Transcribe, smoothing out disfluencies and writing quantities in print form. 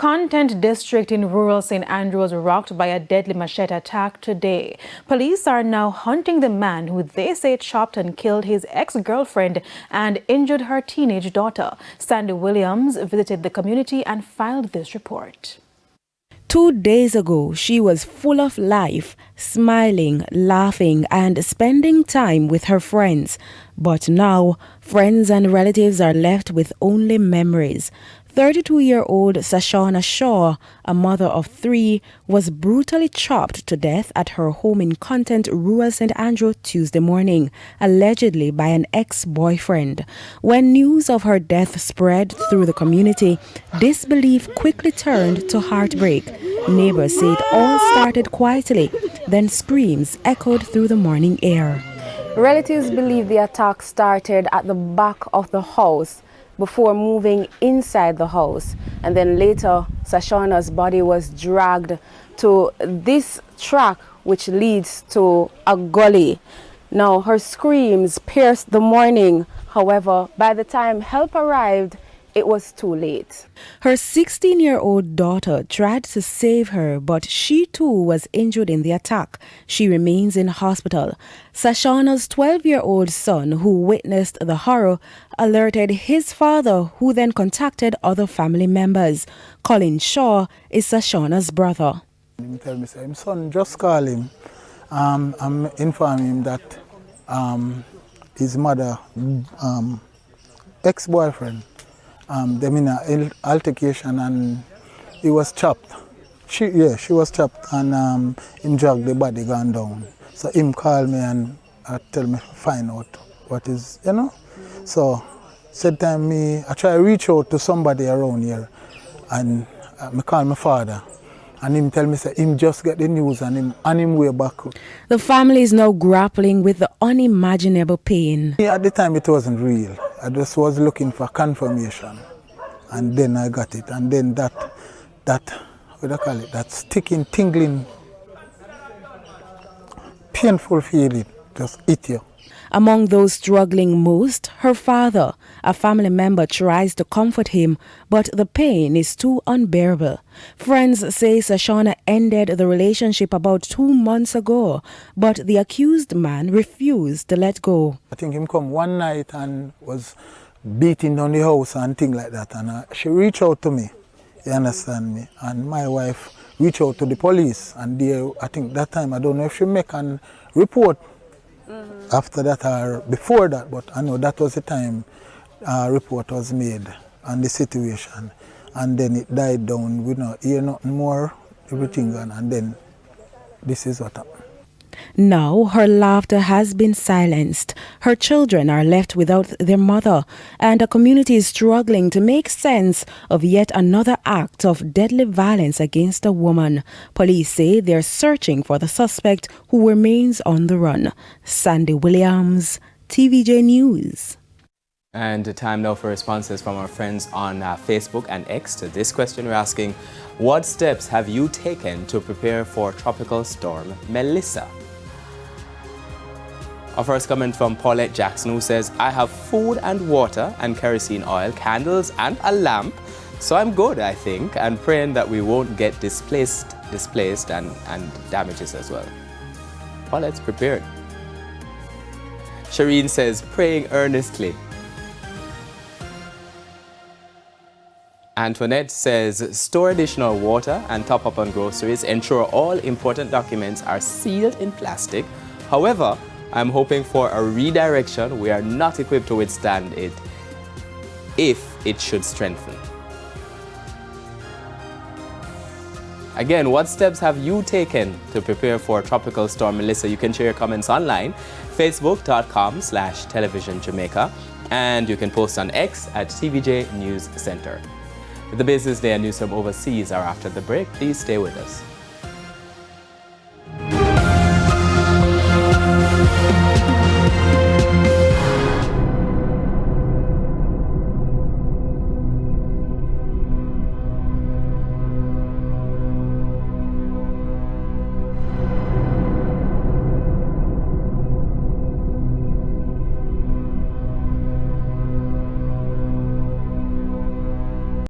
Content district in rural St. Andrews rocked by a deadly machete attack today. Police are now hunting the man who they say chopped and killed his ex-girlfriend and injured her teenage daughter. Sandy Williams visited the community and filed this report. 2 days ago, she was full of life, smiling, laughing, and spending time with her friends. But now, friends and relatives are left with only memories. 32-year-old Sashana Shaw, a mother of 3, was brutally chopped to death at her home in Content, rural St. Andrew Tuesday morning, allegedly by an ex-boyfriend. When news of her death spread through the community, disbelief quickly turned to heartbreak. Neighbors say it all started quietly, then screams echoed through the morning air. Relatives believe the attack started at the back of the house before moving inside the house, and then later Sashana's body was dragged to this track which leads to a gully. Now her screams pierced the morning. However, by the time help arrived, it was too late. Her 16-year-old daughter tried to save her, but she too was injured in the attack. She remains in hospital. Sashana's 12-year-old son, who witnessed the horror, alerted his father, who then contacted other family members. Colin Shaw is Sashana's brother. He tell me, say, son, just call him. I'm informing him that his mother, ex-boyfriend, them in an altercation and he was chopped. She was chopped and him dragged the body gone down. So him called me and tell me find out what is, So said time I try to reach out to somebody around here and I call my father. And him tell me, say, him just get the news and him way back. The family is now grappling with the unimaginable pain. At the time it wasn't real. I just was looking for confirmation. And then I got it. And then that what do you call it? That sticking, tingling, painful feeling just hit you. Among those struggling most, her father. A family member tries to comfort him, but the pain is too unbearable. Friends say Sashana ended the relationship about 2 months ago, but the accused man refused to let go. I think him come one night and was beating down the house and things like that. And she reached out to me, you understand me? And my wife reached out to the police. And I think that time, I don't know if she make a report after that or before that, but I know that was the time a report was made on the situation. And then it died down, we don't hear nothing more, everything gone, and then this is what happened. Now her laughter has been silenced. Her children are left without their mother, and the community is struggling to make sense of yet another act of deadly violence against a woman. Police say they're searching for the suspect who remains on the run. Sandy Williams, TVJ News. And time now for responses from our friends on Facebook and X. To this question, we're asking, what steps have you taken to prepare for Tropical Storm Melissa? Our first comment from Paulette Jackson, who says, I have food and water and kerosene oil, candles and a lamp, so I'm good, I think, and praying that we won't get displaced and damages as well. Paulette's prepared. Shireen says, praying earnestly. Antoinette says, store additional water and top up on groceries. Ensure all important documents are sealed in plastic. However, I'm hoping for a redirection. We are not equipped to withstand it if it should strengthen. Again, what steps have you taken to prepare for Tropical Storm Melissa? You can share your comments online, facebook.com/television Jamaica, and you can post on X at TVJ News Center. The Business Day and news from overseas are after the break. Please stay with us.